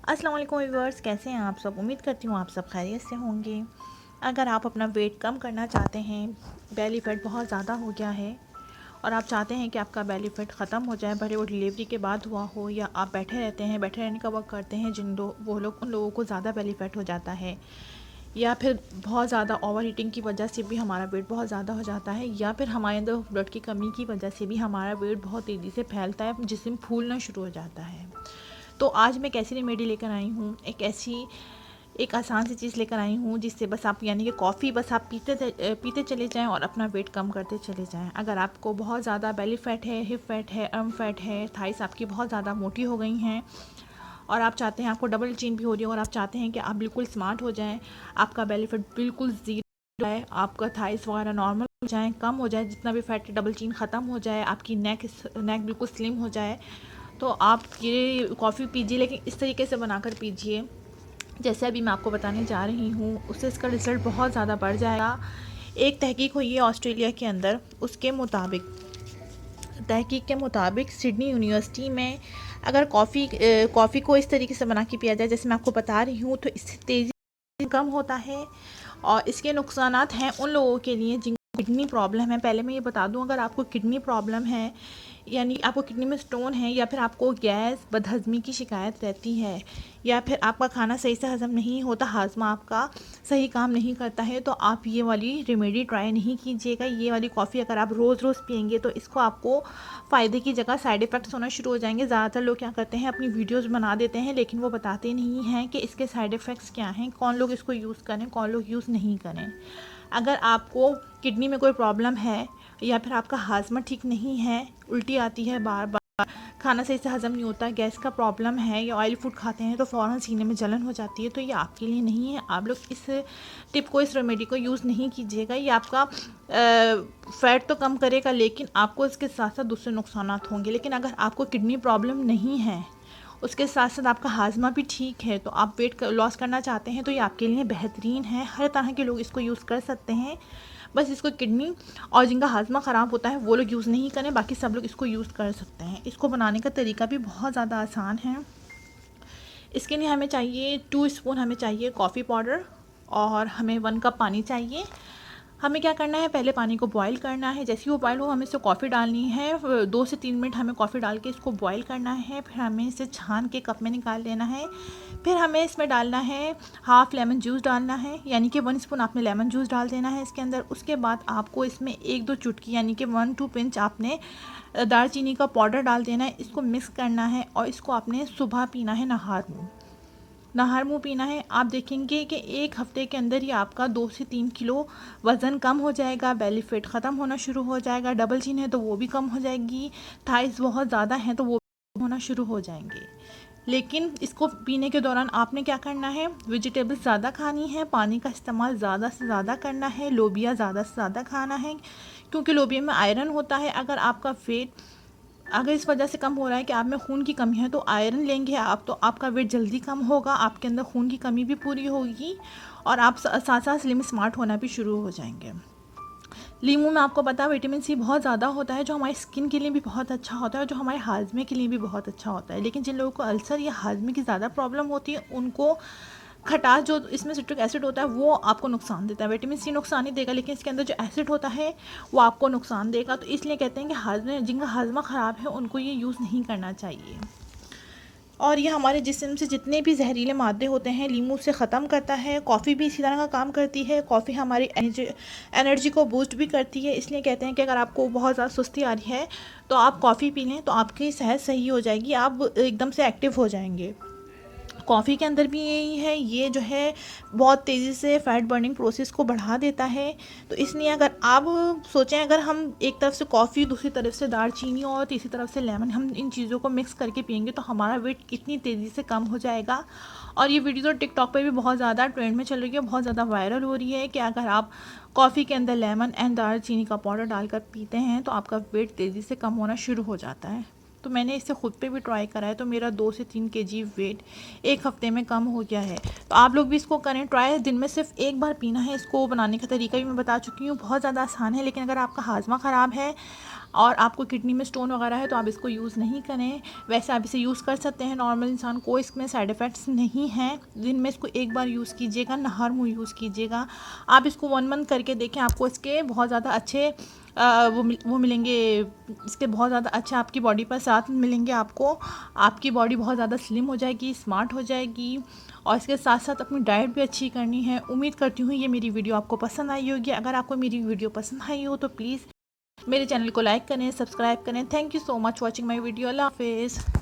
अस्सलाम वालेकुम व्यूअर्स, कैसे हैं आप सब। उम्मीद करती हूँ आप सब खैरियत से होंगे। अगर आप अपना वेट कम करना चाहते हैं, बेली फैट बहुत ज़्यादा हो गया है और आप चाहते हैं कि आपका बेली फैट ख़त्म हो जाए, भले वो डिलीवरी के बाद हुआ हो या आप बैठे रहते हैं, बैठे रहने का वर्क करते हैं, वो लोग उन लोगों को ज़्यादा बेली फैट हो जाता है, या फिर बहुत ज़्यादा ओवर ईटिंग की वजह से भी हमारा वेट बहुत ज़्यादा हो जाता है, या फिर हमारे अंदर ब्लड की कमी की वजह से भी हमारा वेट बहुत तेज़ी से फैलता है, जिसम फूलना शुरू हो जाता है। तो आज मैं कैसी रेमेडी लेकर आई हूँ, एक आसान सी चीज़ लेकर आई हूँ जिससे बस आप यानी कि कॉफ़ी बस आप पीते चले जाएं और अपना वेट कम करते चले जाएं। अगर आपको बहुत ज़्यादा बेली फैट है, हिप फैट है, अर्म फैट है, थाइस आपकी बहुत ज़्यादा मोटी हो गई हैं और आप चाहते हैं, आपको डबल चीन भी हो रही है और आप चाहते हैं कि आप बिल्कुल स्मार्ट हो जाएं, आपका बेली फैट बिल्कुल ज़ीरो है, आपका थाइस वगैरह नॉर्मल हो जाए, कम हो जाए, जितना भी फैट डबल चीन ख़त्म हो जाए, आपकी नेक बिल्कुल स्लिम हो जाए, तो आप ये कॉफ़ी पीजिए। लेकिन इस तरीके से बनाकर पीजिए जैसे अभी मैं आपको बताने जा रही हूँ, उससे इसका रिज़ल्ट बहुत ज़्यादा बढ़ जाएगा। एक तहकीक हुई है ऑस्ट्रेलिया के अंदर, उसके मुताबिक तहकीक के मुताबिक सिडनी यूनिवर्सिटी में अगर कॉफ़ी को इस तरीके से बना के पिया जाए जैसे मैं आपको बता रही हूँ, तो इससे तेज़ी कम होता है और इसके नुकसानात हैं उन लोगों के लिए जिनको किडनी प्रॉब्लम है। पहले मैं ये बता दूं, अगर आपको किडनी प्रॉब्लम है, यानी आपको किडनी में स्टोन है, या फिर आपको गैस बदहज़मी की शिकायत रहती है, या फिर आपका खाना सही से हज़म नहीं होता, हाजमा आपका सही काम नहीं करता है, तो आप ये वाली रेमेडी ट्राई नहीं कीजिएगा। ये वाली कॉफ़ी अगर आप रोज़ रोज़ पियेंगे तो इसको आपको फ़ायदे की जगह साइड इफ़ेक्ट्स होना शुरू हो जाएंगे। ज़्यादातर लोग क्या करते हैं, अपनी वीडियोज़ बना देते हैं लेकिन वो बताते नहीं हैं कि इसके साइड इफ़ेक्ट्स क्या हैं, कौन लोग इसको यूज़ करें, कौन लोग यूज़ नहीं करें। अगर आपको किडनी में कोई प्रॉब्लम है या फिर आपका हाजमा ठीक नहीं है, उल्टी आती है बार बार, खाना सही से हज़म नहीं होता, गैस का प्रॉब्लम है, या ऑयल फूड खाते हैं तो फ़ौरन सीने में जलन हो जाती है, तो ये आपके लिए नहीं है। आप लोग इस टिप को, इस रेमेडी को यूज़ नहीं कीजिएगा। ये आपका फ़ैट तो कम करेगा लेकिन आपको इसके साथ साथ दूसरे नुकसानात होंगे। लेकिन अगर आपको किडनी प्रॉब्लम नहीं है, उसके साथ साथ आपका हाजमा भी ठीक है, तो आप वेट लॉस करना चाहते हैं, तो ये आपके लिए बेहतरीन है। हर तरह के लोग इसको यूज़ कर सकते हैं। बस इसको किडनी और जिनका हाजमा ख़राब होता है वो लोग यूज़ नहीं करें, बाकी सब लोग इसको यूज़ कर सकते हैं। इसको बनाने का तरीका भी बहुत ज़्यादा आसान है। इसके लिए हमें चाहिए 2 स्पून हमें चाहिए कॉफ़ी पाउडर और हमें 1 कप पानी चाहिए। हमें क्या करना है, पहले पानी को बॉईल करना है। जैसे ही वो बॉईल हो हमें इससे कॉफ़ी डालनी है, 2 से 3 मिनट हमें कॉफ़ी डाल के इसको बॉईल करना है। फिर हमें इसे छान के कप में निकाल लेना है। फिर हमें इसमें डालना है हाफ़ लेमन जूस डालना है, यानी कि 1 स्पून आपने लेमन जूस डाल देना है इसके अंदर। उसके बाद आपको इसमें 1-2 चुटकी यानी कि 1-2 पिंच आपने दालचीनी का पाउडर डाल देना है। इसको मिक्स करना है और इसको आपने सुबह पीना है नहार मुँह पीना है। आप देखेंगे कि 1 हफ्ते के अंदर ही आपका 2 से 3 किलो वज़न कम हो जाएगा, बेली फैट ख़त्म होना शुरू हो जाएगा, डबल चिन है तो वो भी कम हो जाएगी, थाइस बहुत ज़्यादा हैं तो वो होना शुरू हो जाएंगे। लेकिन इसको पीने के दौरान आपने क्या करना है, वेजिटेबल्स ज़्यादा खानी है, पानी का इस्तेमाल ज़्यादा से ज़्यादा करना है, लोबिया ज़्यादा से ज़्यादा खाना है क्योंकि लोबिया में आयरन होता है। अगर इस वजह से कम हो रहा है कि आप में खून की कमी है, तो आयरन लेंगे आप तो आपका वेट जल्दी कम होगा, आपके अंदर खून की कमी भी पूरी होगी और आप साथ साथ स्लिम स्मार्ट होना भी शुरू हो जाएंगे। लीमू में आपको पता है विटामिन सी बहुत ज़्यादा होता है, जो हमारी स्किन के लिए भी बहुत अच्छा होता है और जो हमारे हाजमे के लिए भी बहुत अच्छा होता है। लेकिन जिन लोगों को अल्सर या हाजमे की ज़्यादा प्रॉब्लम होती है, उनको खटास जो इसमें सिट्रिक एसिड होता है वो आपको नुकसान देता है। विटामिन सी नुकसान नहीं देगा लेकिन इसके अंदर जो एसिड होता है वो आपको नुकसान देगा। तो इसलिए कहते हैं कि जिनका हाजमा ख़राब है उनको ये यूज़ नहीं करना चाहिए। और ये हमारे जिस्म से जितने भी जहरीले मादे होते हैं लीमू से ख़त्म करता है। कॉफ़ी भी इसी तरह का काम करती है। कॉफ़ी हमारी एनर्जी को बूस्ट भी करती है। इसलिए कहते हैं कि अगर आपको बहुत ज़्यादा सुस्ती आ रही है तो आप कॉफ़ी पी लें तो आपकी सेहत सही हो जाएगी, आप एकदम से एक्टिव हो जाएंगे। कॉफ़ी के अंदर भी यही है, ये जो है बहुत तेज़ी से फ़ैट बर्निंग प्रोसेस को बढ़ा देता है। तो इसलिए अगर आप सोचें, अगर हम एक तरफ से कॉफ़ी, दूसरी तरफ से दालचीनी और तीसरी तरफ से लेमन, हम इन चीज़ों को मिक्स करके पियेंगे तो हमारा वेट कितनी तेज़ी से कम हो जाएगा। और ये वीडियो तो टिकटॉक पे भी बहुत ज़्यादा ट्रेंड में चल रही है, बहुत ज़्यादा वायरल हो रही है कि अगर आप कॉफ़ी के अंदर लेमन एंड दालचीनी का पाउडर डालकर पीते हैं तो आपका वेट तेज़ी से कम होना शुरू हो जाता है। तो मैंने इसे ख़ुद पे भी ट्राई करा है, तो मेरा 2 से 3 केजी वेट 1 हफ़्ते में कम हो गया है। तो आप लोग भी इसको करें ट्राई। दिन में सिर्फ एक बार पीना है। इसको बनाने का तरीका भी मैं बता चुकी हूँ, बहुत ज़्यादा आसान है। लेकिन अगर आपका हाजमा ख़राब है और आपको किडनी में स्टोन वगैरह है तो आप इसको यूज़ नहीं करें। वैसे आप इसे यूज़ कर सकते हैं नॉर्मल इंसान को, इसमें साइड इफ़ेक्ट्स नहीं हैं। दिन में इसको एक बार यूज़ कीजिएगा, नहर मुँह यूज़ कीजिएगा। आप इसको 1 मंथ करके देखें, आपको इसके बहुत ज़्यादा अच्छे वो मिलेंगे। इसके बहुत ज़्यादा अच्छे आपकी बॉडी पर साथ मिलेंगे आपको। आपकी बॉडी बहुत ज़्यादा स्लिम हो जाएगी, स्मार्ट हो जाएगी। और इसके साथ साथ अपनी डाइट भी अच्छी करनी है। उम्मीद करती हूँ ये मेरी वीडियो आपको पसंद आई होगी। अगर आपको मेरी वीडियो पसंद आई हो तो प्लीज़ मेरे चैनल को लाइक करें, सब्सक्राइब करें। Thank you so much watching my video. अल्लाह हाफिज़।